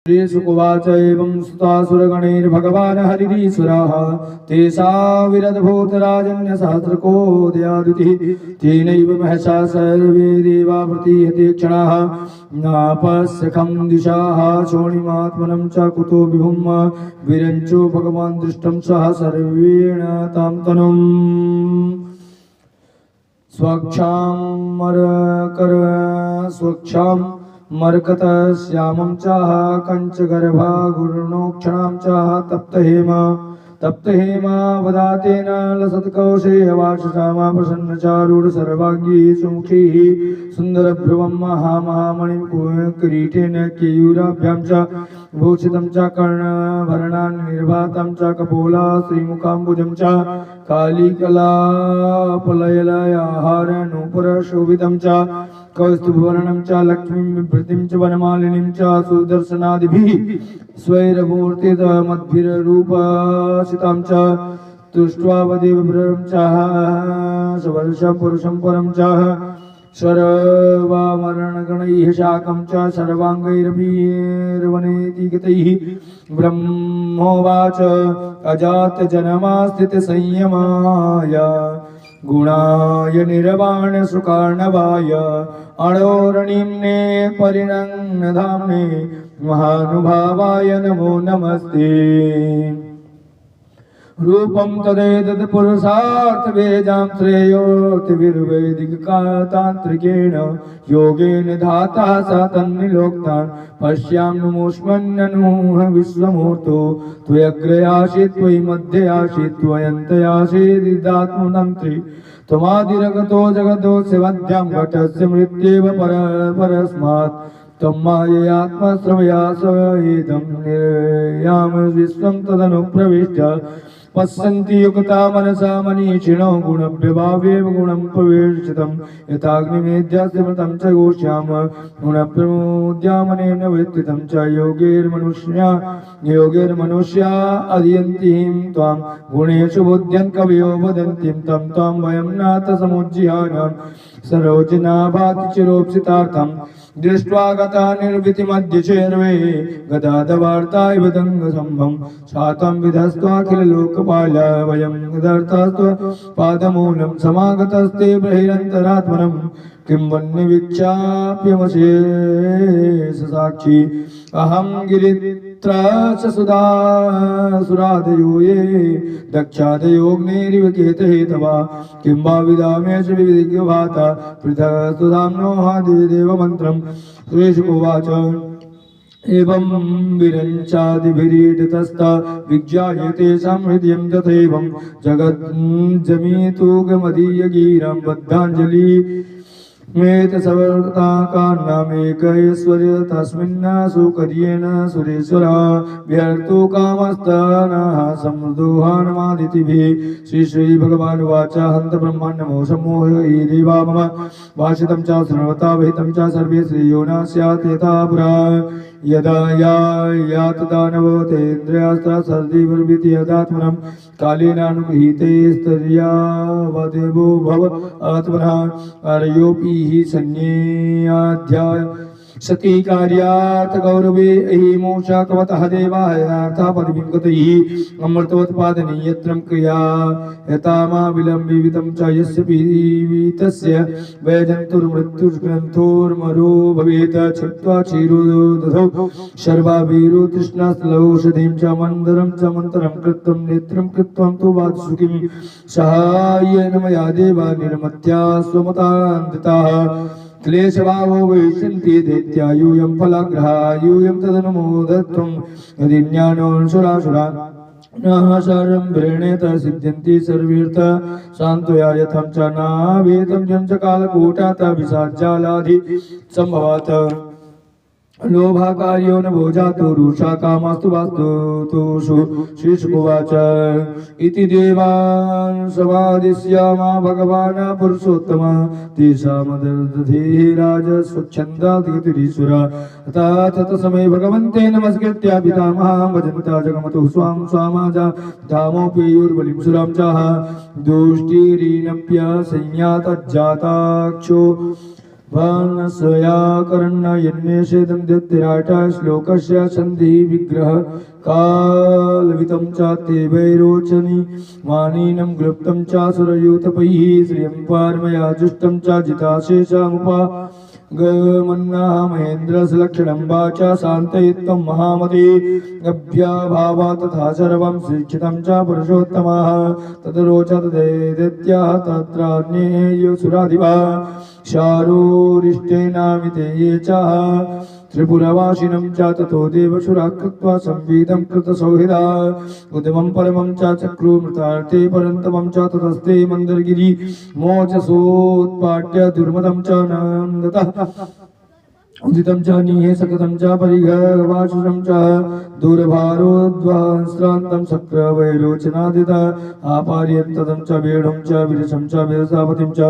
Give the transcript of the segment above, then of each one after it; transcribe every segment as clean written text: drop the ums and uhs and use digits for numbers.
श्रीशुकुवाच एवं सुतासुरगणैर्भगवान् हरिरीश्वरः तेषाविरद्भूतराजन्यसहस्रकोदयादितिः तेनैव महसा सर्वे देवा प्रतिहते क्षणाः नापस्यखं दिशाः शोणिमात्मनं च कुतो विभुं विरञ्चो भगवान् दृष्टं सह सर्वेण तां तनुम् स्वक्षां मरकतश्यामं चाह कंचगर्भा गुरुणोक्षणां चाह तप्तहेमा वदातेन लसत्कौशेयवाचसामा प्रसन्नचारूढ सर्वाङ्गी सुमुखीः सुन्दरभ्रुवं महामणिं किरीटेन केयूराभ्यां च भूषितं च कर्णभरणान् निर्भातं च कपोला श्रीमुखाम्बुजं च कालिकलापलयलयाहारनूपुरशोभितं च कौस्तुभवर्णं च लक्ष्मीं बिभ्रतिं च वनमालिनीं च सुदर्शनादिभिः स्वैरमूर्तितमद्भिररूपसितां च तुष्ट्वा वदेवभ्रं च सवर्षं पुरुषं परं च सर्वामरणगणैः शाकं च सर्वाङ्गैरभिर्वनेति गतैः ब्रह्मोवाच अजातजन्मस्थितिसंयमाय गुणाय निर्वाणसुकार्णवाय अणोरणिम्ने परिणङ्गधाम्ने महानुभावाय नमो नमस्ते रूपं तदेतत् पुरुषार्थवेदां श्रेयोर्तिर्वैदिकतान्त्रिकेण योगेन धातः स तन्निलोक्तान् पश्यां नमोऽस्मन्ननुः विश्वमूर्तो त्वयग्रयासि त्वयि मध्ययासि त्वयन्तयासीदात्मतन्त्री त्वमादिरगतो जगतोऽस्य मध्यां घटस्य मृत्येव परस्मात् त्वं माययात्मश्रवया स्वेदं निर्याम विश्वं तदनुप्रविष्ट पश्यन्ति युक्ता मनसा मनीषिणो गुणभ्यभावेव गुणं प्रवेशितं यथाग्निमेध्यास्मृतं च गोष्यां गुणप्रमोद्यामनेन वित्थितं च योगैर्मनुष्या अधियन्तीं त्वां गुणेषु बुद्ध्यन् कवयो वदन्तीं तं त्वां वयं नाथ समुज्जिहानां सरोजना भाति चिरोप्सितार्थं दृष्ट्वा गता निर्वितिमद्य चेर्वे गदाधवार्ता इव दङ्गसम्भं शातं विधस्त्वाखिललोकपाल वयं दर्तास्त्व पादमूलं समागतस्ते बहिरन्तरात्मनं किं वन्यवीक्षाप्यमशेष साक्षी अहं गिरित्राच सुरादयो ये दक्षादयोग्नेरिव केतहेतवा किं वा विदामेष विविधिज्ञभाता पृथक् सुधाम्नो देवमन्त्रं सुरेशुकोवाच एवं विरञ्चादिभिरीडितस्ता विज्ञायते संहृदयं तथैवं जगज्जमीतुगमदीयगीरं बद्धाञ्जलि मेत सवर्ताकान्नामेकैश्वर्य तस्मिन् सुकर्येण सुरेश्वर व्यर्थो कामस्तनः समृद्धोहानमादितिभिः श्री भगवानुवाच हन्त ब्रह्माण्डमो सम्मोहि देवा मम भाषितं च शृण्वता विहितं च सर्वे श्रेयो न स्यात् यथा पुरा यदा यात दानवतेन्द्रियास्त्र सर्दिवर्विति यदात्मनं कालेनानुगृहीते स्तर्यावदेवो भव आत्मनः अर्योऽपि हि सन्न्याध्याय सती कार्यार्थ गौरवे अहिमोषा कवतः देवायनार्था परिविङ्गतैः अमृतोत्पादनीयत्रं क्रिया यतामा विलम्बितं च यस्य पीवितस्य वैजन्तुर्मृत्युर्ग्रन्थोर्मरो भवेत् छित्त्वा क्षीरोदधौ शर्वाभिरो तृष्णास्थलौषधिं च मन्दरं च मन्त्रं कृत्वं नेत्रं कृत्वं तु वात्सुकिं सहायेन मया देवा निर्मत्या स्वमतान्विताः क्लेशभावो वैशन्ति दैत्यायूयं फलाग्रहायूयं तदनुमोदत्वं यदिज्ञानोऽसुरासुरा नः शरम्भ्रेणेत सिद्ध्यन्ति सर्वीर्थ शान्तया यथं च नावेतं जं च कालकूटात् विषाज्जालाधि सम्भवात् लोभाकार्यो न भोजातु रुषा कामास्तु वास्तु तुषु श्रीशुकुवाच इति देवान् समादिश्यामा भगवान् पुरुषोत्तम तेषामदधीः राजस्वच्छन्दाधिगतिरीश्वर ततसमये भगवन्ते नमस्कृत्य पितामहां भजन्ता जगमतु स्वां स्वामाजा धामोऽप्ययुर्बलिं सुरां चाह दुष्टिरीनप्य संयातज्जाताक्षो भानस्वयाकरण्यन्येषेदं दत्तिराट श्लोकस्य सन्धि विग्रह कालवितं च ते वैरोचनि मानीनं गृप्तं च सुरयूतपैः श्रियं पारमया जुष्टं च जिताशेषमुपा गमन्ना महेन्द्रसलक्षणं वाचा शान्तयित्वं महामते अभ्याभावा तथा सर्वं शिक्षितं च पुरुषोत्तमः तदरोचत दैत्याः तत्रान्ये सुराधिपा शारोरिष्टेनामिते ये च त्रिपुरवासिनं च ततो देवसुराः कृत्वा संवीदं कृतसौहृदा उद्यमं परमं च चक्रुमृतार्थे परन्तमं च ततस्ते मन्दरगिरि मोचसोत्पाट्य दुर्मदं च नन्दतः उदितं च निहे सकतं च परिघवाशुषं च दूरभारोद्वांस्रान्तं शक्रवैरोचनादित आपार्यन्तदं च वेणुं च विरसं च विरसापतिं च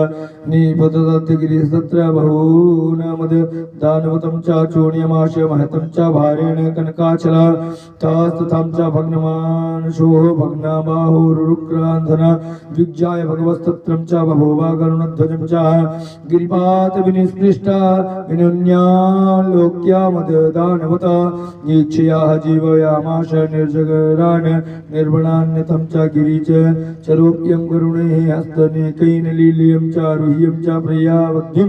निपतदत्तगिरिस्तत्र बहूनमद दानवतं च चूर्ण्यमाशय महतं च भारेण कनकाचल तस्तथं च भग्नमानशो भग्नाबाहुरुक्रान्धन विज्ञाय भगवस्तत्रं च बभूव गरुणध्वजं च गिरिपातविनिस्पृष्टा विनुन्या लोक्यामदानवता नीक्षयाः जीवयामाश निर्जगरान् निर्वणान्यतं च गिरिच चरोप्यं गरुणैः हस्तनेकैः लील्यं च रुह्यं च प्रयावद्भिं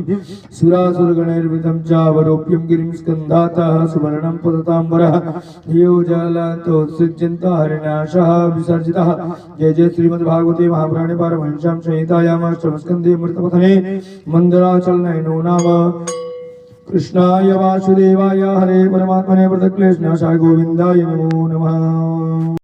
सुरासुरगणैर्वृतं च वरोप्यं गिरिं स्कन्धातः सुवर्णं पतताम्बरः यो जलान्तोत्सृज्यन्त हरिणाशः विसर्जितः जय जय श्रीमद्भागवते महापुराणे पारमहंस्यां संहितायां अष्टमस्कन्धे अमृतपठने मन्दराचलनयनो नाम कृष्णाय वासुदेवाय हरे परमात्मने प्रणतक्लेशनाशाय गोविन्दाय नमो नमः।